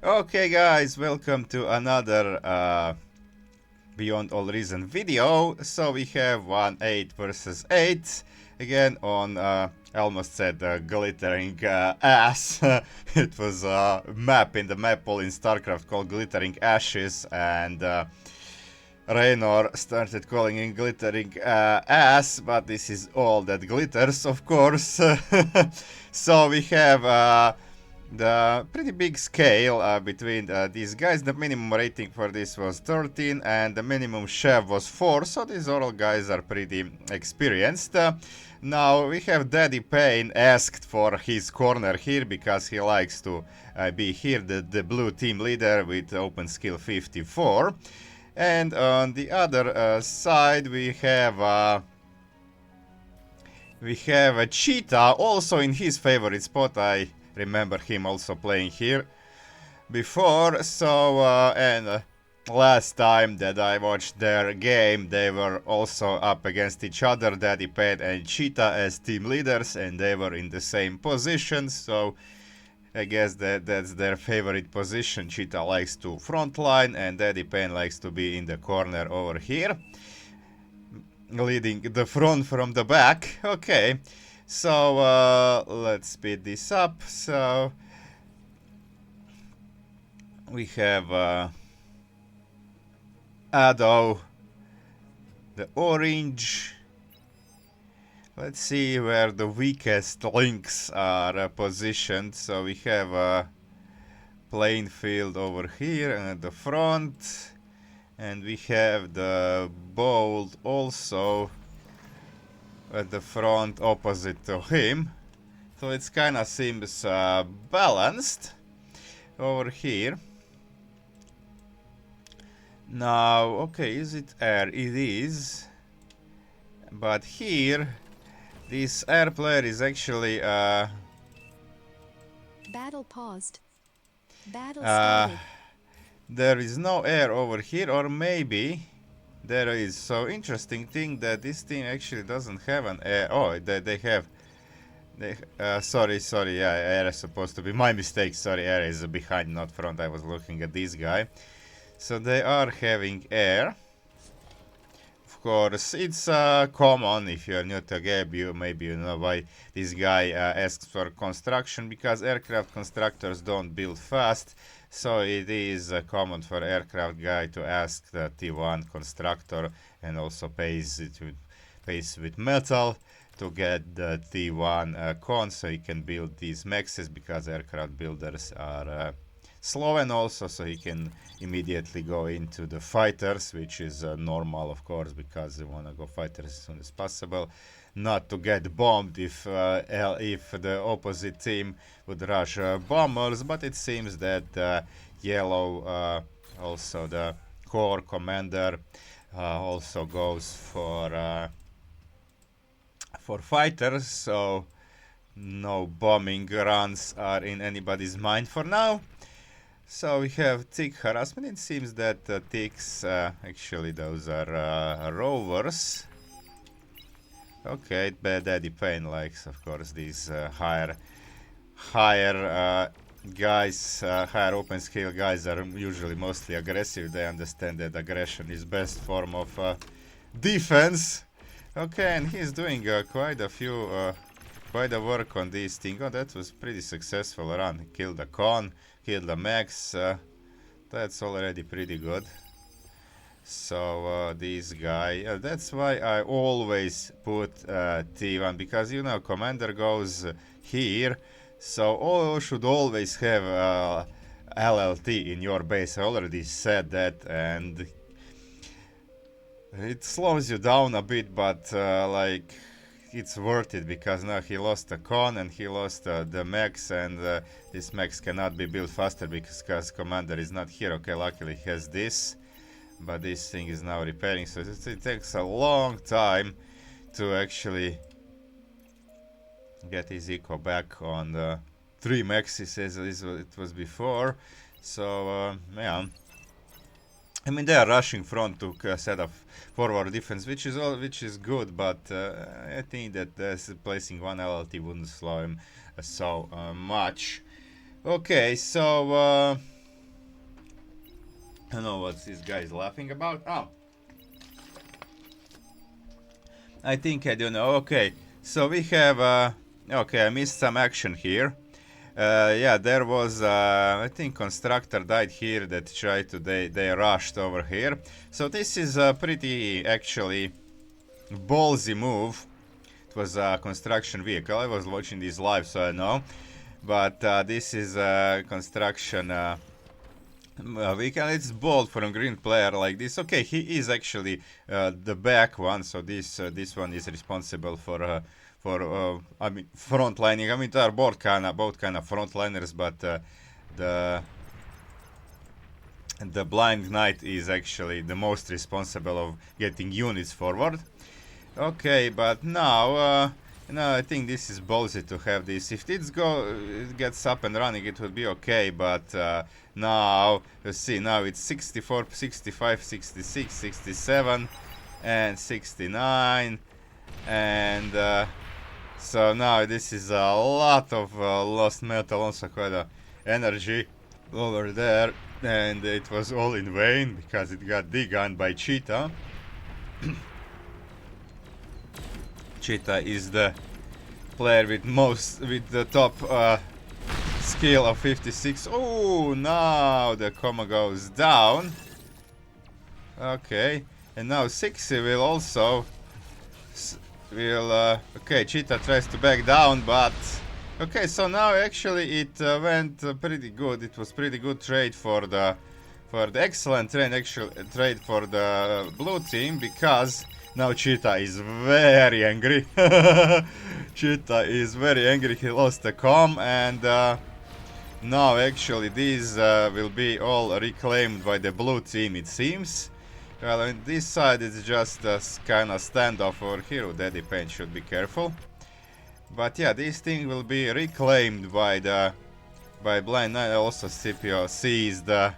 Okay guys, welcome to another Beyond All Reason video. So we have 8 versus 8 again on I almost said glittering ass. It was a map in the map pool in StarCraft called Glittering Ashes, and Raynor started calling it glittering ass, but this is all that glitters, of course. So we have the pretty big scale between these guys. The minimum rating for this was 13 and the minimum chef was 4, so these all guys are pretty experienced. Now we have Daddy Payne asked for his corner here because he likes to be here, the blue team leader with open skill 54. And on the other side we have a Cheetah also in his favorite spot. I remember him also playing here before. So and last time that I watched their game, they were also up against each other, Daddy Payne and Cheetah as team leaders, and they were in the same position. So I guess that's their favorite position. Cheetah likes to frontline and Daddy Payne likes to be in the corner over here, leading the front from the back. Okay, so let's speed this up. So we have Ado, the orange. Let's see where the weakest links are positioned. So we have a playing field over here at the front, and we have the bold also at the front opposite to him. So it's kind of seems balanced over here. Now, okay, is it air? It is. But here, this air player is actually Battle paused. Battle started. there is no air over here, or maybe there is. So interesting thing that this team actually doesn't have an air. Oh, they have. Sorry, yeah, air is supposed to be my mistake. Sorry, air is behind, not front. I was looking at this guy. So they are having air. Of course, it's common. If you're new to game, maybe you know why this guy asks for construction, because aircraft constructors don't build fast. So it is common for aircraft guy to ask the T1 constructor, and also pays with metal to get the T1 con, so he can build these mexes, because aircraft builders are slow, and also so he can immediately go into the fighters, which is normal, of course, because they want to go fighters as soon as possible, not to get bombed if the opposite team would rush bombers. But it seems that yellow, also the core commander, also goes for fighters, so no bombing runs are in anybody's mind for now. So we have tick harassment. It seems that ticks, actually those are rovers. Okay, Daddy Payne likes, of course, these higher guys, higher open skill guys are usually mostly aggressive. They understand that aggression is best form of defense. Okay, and he's doing quite a work on this thing. Oh, that was pretty successful run. He killed the con, killed the max. That's already pretty good. So this guy, that's why I always put T1, because you know commander goes here, so all should always have LLT in your base. I already said that, and it slows you down a bit, but like it's worth it, because now he lost the con and he lost the max, and this max cannot be built faster because commander is not here. Okay, luckily he has this, but this thing is now repairing, so it takes a long time to actually get his eco back on the 3 maxes as it was before. So yeah, I mean, they are rushing front to set up forward defense, which is good, but I think that placing one LLT wouldn't slow him so much. Okay, so I don't know what this guy is laughing about. Oh, I think I don't know. Okay, so we have. Okay, I missed some action here. Yeah, there was. I think constructor died here. That tried to. They rushed over here. So this is a pretty actually ballsy move. It was a construction vehicle. I was watching this live, so I know. But this is a construction vehicle. It's bold from green player like this. Okay, he is actually the back one, so this one is responsible for I mean frontlining. I mean they are both kind of frontliners, but the blind knight is actually the most responsible of getting units forward. Okay, but now I think this is ballsy to have this. If it gets up and running, it would be okay, but now, let's see, now it's 64, 65, 66, 67, and 69, and so now this is a lot of lost metal, also quite a energy over there, and it was all in vain, because it got degunned by Cheetah. Cheetah is the player with the top skill of 56. Oh, now the comma goes down. Okay, and now 60 will also okay, Cheetah tries to back down, but okay, so now actually it went pretty good. It was pretty good trade for the excellent trade for the blue team, because now Cheetah is very angry. Cheetah is very angry. He lost the comm, and now actually these will be all reclaimed by the blue team, it seems. Well, on this side it's just a kind of standoff over here. Daddy Pain should be careful. But yeah, this thing will be reclaimed by Blind Knight. Also Scipio sees the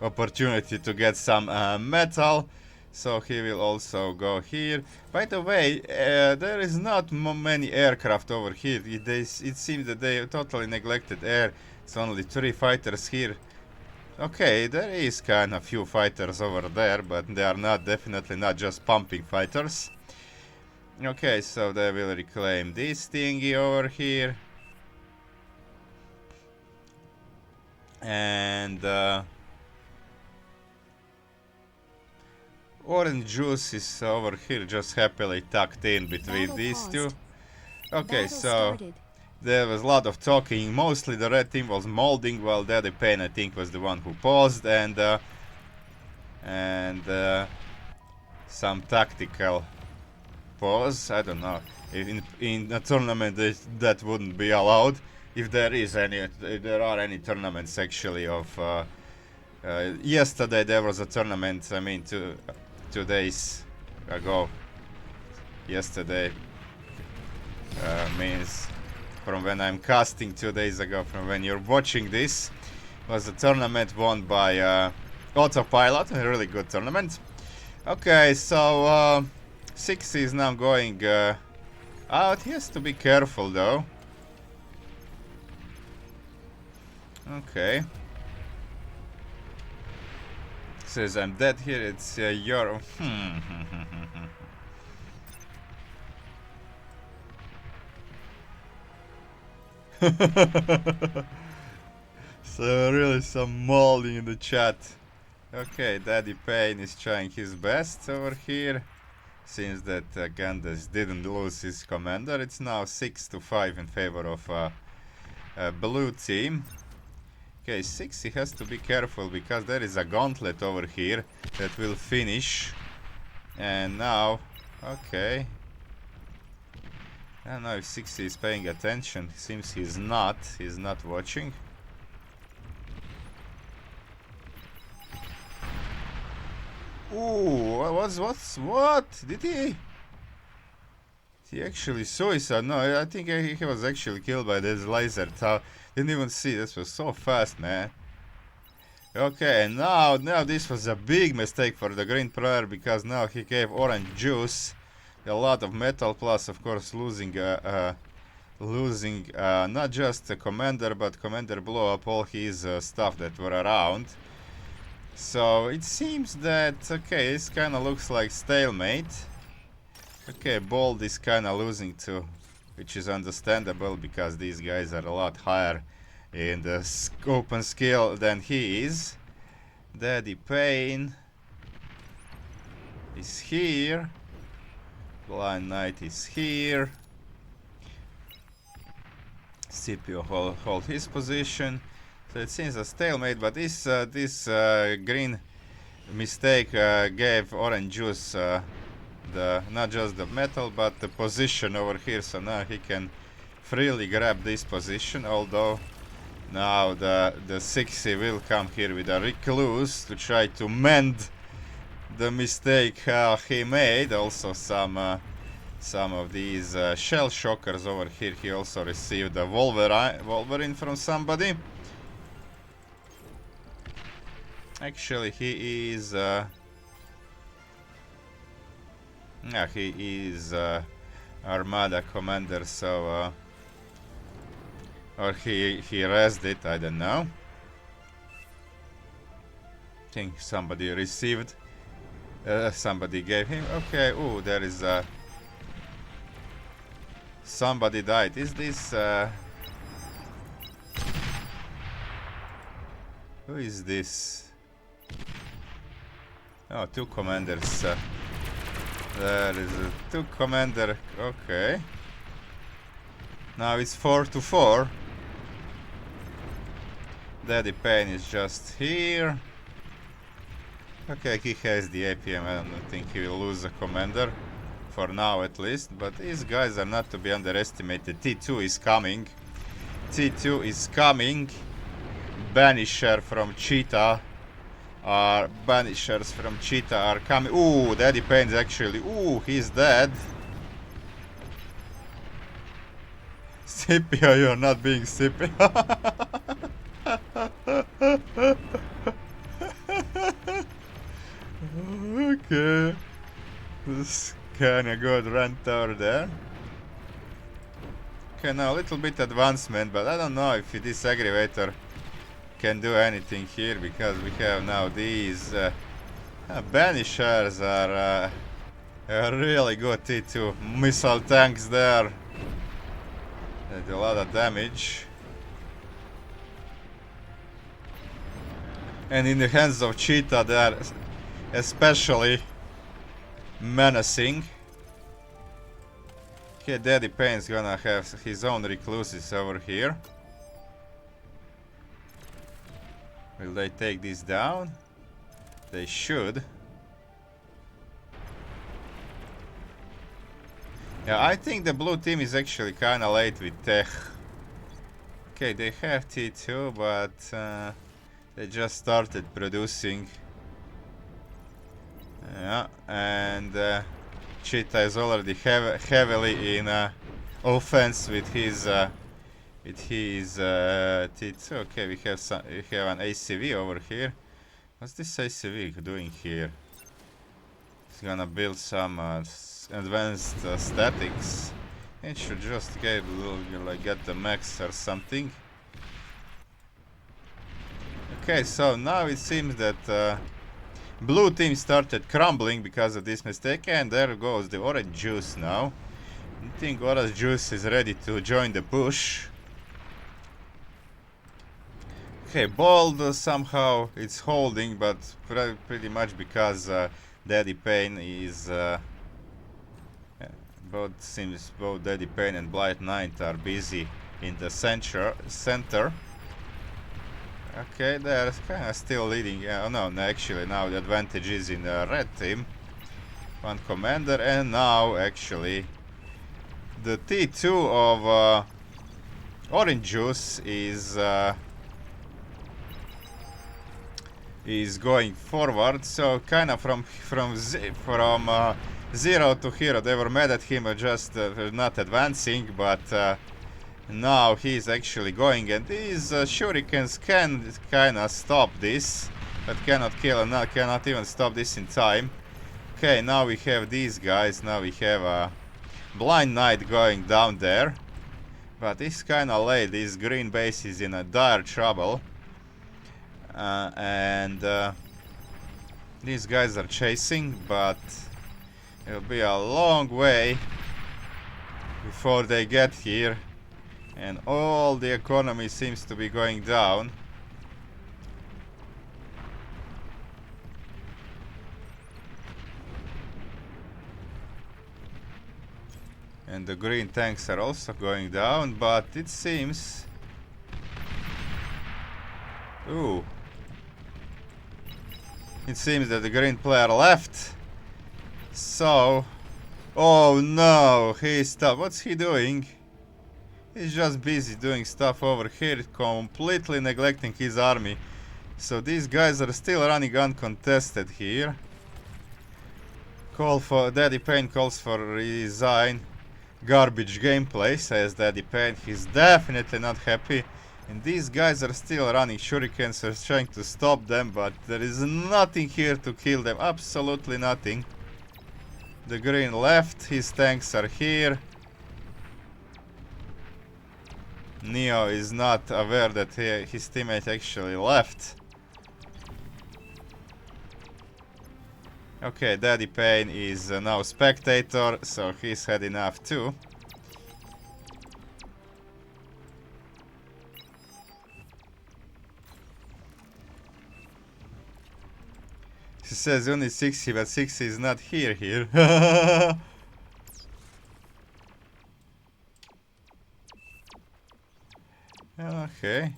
opportunity to get some metal, so he will also go here. By the way, there is not many aircraft over here. It seems that they totally neglected air. It's only 3 fighters here. Okay, there is kind of few fighters over there, but they are definitely not just pumping fighters. Okay, so they will reclaim this thingy over here. And orange juice is over here, just happily tucked in between Battle these paused. two. Okay, Battle so started. there was a lot of talking. Mostly the red team was molding, while Daddy Pain, I think, was the one who paused, and some tactical pause. I don't know. In a tournament that wouldn't be allowed. If there are any tournaments actually of. Yesterday there was a tournament. I mean, 2 days ago. Yesterday means from when I'm casting 2 days ago, from when you're watching this, was a tournament won by Autopilot, a really good tournament. Okay, so 6 is now going out. He has to be careful though. Okay. Says I'm dead here. It's your. So really some molding in the chat. Okay, Daddy Pain is trying his best over here. Since that Gandalf didn't lose his commander, it's now 6-5 in favor of blue team. Okay, 60 has to be careful because there is a gauntlet over here that will finish. And now, okay. I don't know if 60 is paying attention. Seems he's not watching. Ooh, what? Did he? He actually suicide? No, I think he was actually killed by this laser tower. Didn't even see. This was so fast, man. Okay, and now this was a big mistake for the green player, because now he gave orange juice a lot of metal, plus of course losing not just a commander, but commander blow up all his stuff that were around. So it seems that, okay, this kind of looks like stalemate. Okay, Bold is kind of losing too, which is understandable because these guys are a lot higher in the scope and skill than he is. Daddy Pain is here. Blind Knight is here. Scipio hold his position. So it seems a stalemate, but this green mistake gave Orange Juice the not just the metal but the position over here. So now he can freely grab this position. Although now the 60 will come here with a recluse to try to mend the mistake he made. Also some of these shell shockers over here. He also received a Wolverine from somebody. Actually, he is Armada commander, so or he rezzed it, I don't know. Think somebody received, somebody gave him. Okay, ooh, there is somebody died. Is this who is this? Oh, two commanders. There is two commander. Okay. Now it's 4-4. Daddy Pain is just here. Okay, he has the APM. I don't think he will lose a commander. For now at least. But these guys are not to be underestimated. T2 is coming. T2 is coming. Banisher from Cheetah. Banishers from Cheetah are coming. Ooh, Daddy Pain's actually. Ooh, he's dead. Scipio, you're not being Scipio. Okay. This kinda good rant over there. Okay, now a little bit advancement, but I don't know if this aggravator can do anything here because we have now these Banishers are really good T2 missile tanks there. They do a lot of damage. And in the hands of Cheetah they are especially menacing. Okay, Daddy Pain's gonna have his own recluses over here. Will they take this down? They should. Yeah, I think the blue team is actually kinda late with tech. Okay, they have T2, but they just started producing. Yeah, and Cheetah is already heavily in offense with his T2. Okay, we have an ACV over here. What's this ACV doing here? It's gonna build some advanced statics. It should just get the max or something. Okay, so now it seems that blue team started crumbling because of this mistake, and there goes the Orange Juice now. I think Orange Juice is ready to join the push. Okay, Bold somehow it's holding, but pretty much because Daddy Pain is both Daddy Pain and Blight Knight are busy in the center. Okay, they're kind of still leading. Oh no, actually now the advantage is in the red team. One commander, and now actually the T2 of Orange Juice is going forward. So kind of from zero to hero. They were mad at him just not advancing, but now he's actually going, and these shurikens can kind of stop this, but cannot kill and cannot even stop this in time. Okay, now we have these guys. Now we have a Blind Knight going down there, but it's kind of late. This green base is in a dire trouble, and These guys are chasing, but it'll be a long way before they get here. And all the economy seems to be going down. And the green tanks are also going down, but it seems... Ooh. It seems that the green player left. So... Oh no, he stopped. What's he doing? He's just busy doing stuff over here, completely neglecting his army. So these guys are still running uncontested here. Daddy Payne calls for resign. Garbage gameplay, says Daddy Payne. He's definitely not happy. And these guys are still running shurikens, are trying to stop them, but there is nothing here to kill them. Absolutely nothing. The green left, his tanks are here. Neo is not aware that his teammate actually left. Okay, Daddy Payne is now spectator, so he's had enough too. She says only 60, but 60 is not here. Okay.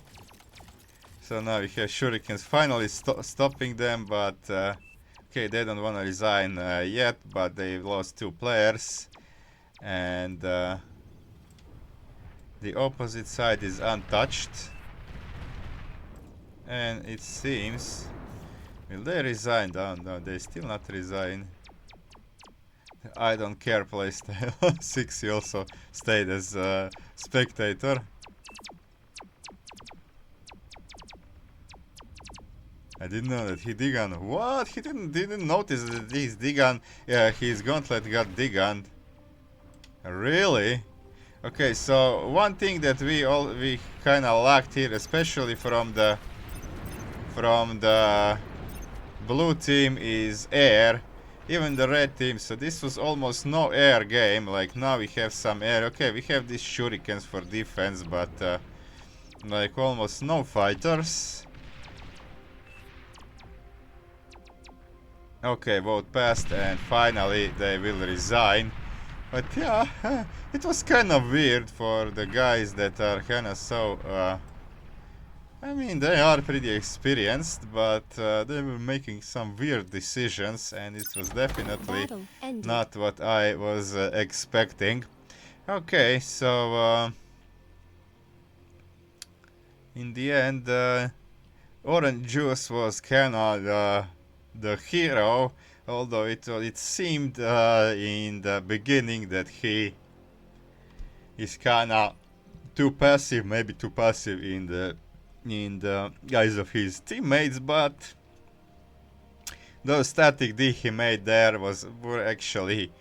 So now we have shurikens finally stopping them, but okay, they don't want to resign yet, but they've lost 2 players. And the opposite side is untouched. And it seems... Will they resign? Oh no, they still not resign. I don't care playstyle. 60 also stayed as spectator. I didn't know that he Digan. What? He didn't notice that his Digan, his gauntlet got Digan. Really? Okay, so one thing that we kind of lacked here, especially from the blue team, is air. Even the red team. So this was almost no air game. Like now we have some air. Okay, we have these shurikens for defense, but like almost no fighters. Okay, vote passed, and finally they will resign. But yeah, it was kind of weird for the guys that are kind of so... I mean, they are pretty experienced, but they were making some weird decisions, and it was definitely not what I was expecting. Okay, so in the end, Orange Juice was kind of the hero, although it seemed in the beginning that he is kind of too passive, maybe too passive in the eyes of his teammates, but those static D he made there were actually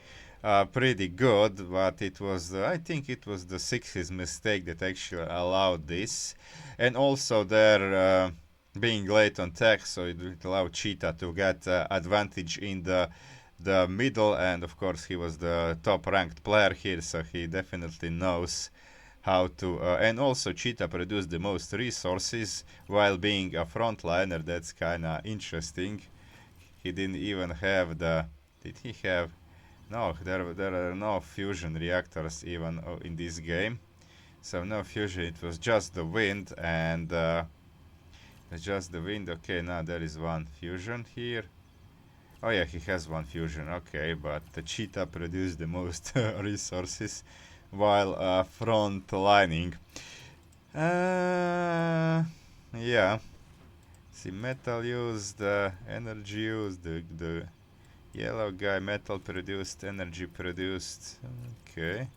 pretty good, but it was I think it was the 60's mistake that actually allowed this, and also their being late on tech, so it allowed Cheetah to get advantage in the middle, and of course he was the top ranked player here, so he definitely knows how to, and also Cheetah produced the most resources while being a frontliner. That's kinda interesting. He didn't even have did he have, no, there are no fusion reactors even in this game. So no fusion, it was just the wind, and just the wind. Okay, now there is one fusion here. Oh yeah, he has one fusion, okay, but the Cheetah produced the most resources while front lining. Yeah. See, metal used, energy used, the yellow guy, metal produced, energy produced. Okay.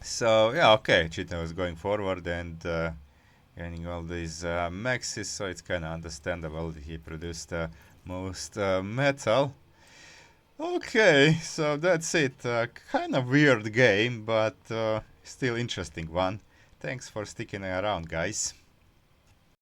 So, yeah, okay, Cheetah was going forward and gaining all these maxes, so it's kind of understandable that he produced most metal. Okay, so that's it. Kind of weird game, but still interesting one. Thanks for sticking around, guys.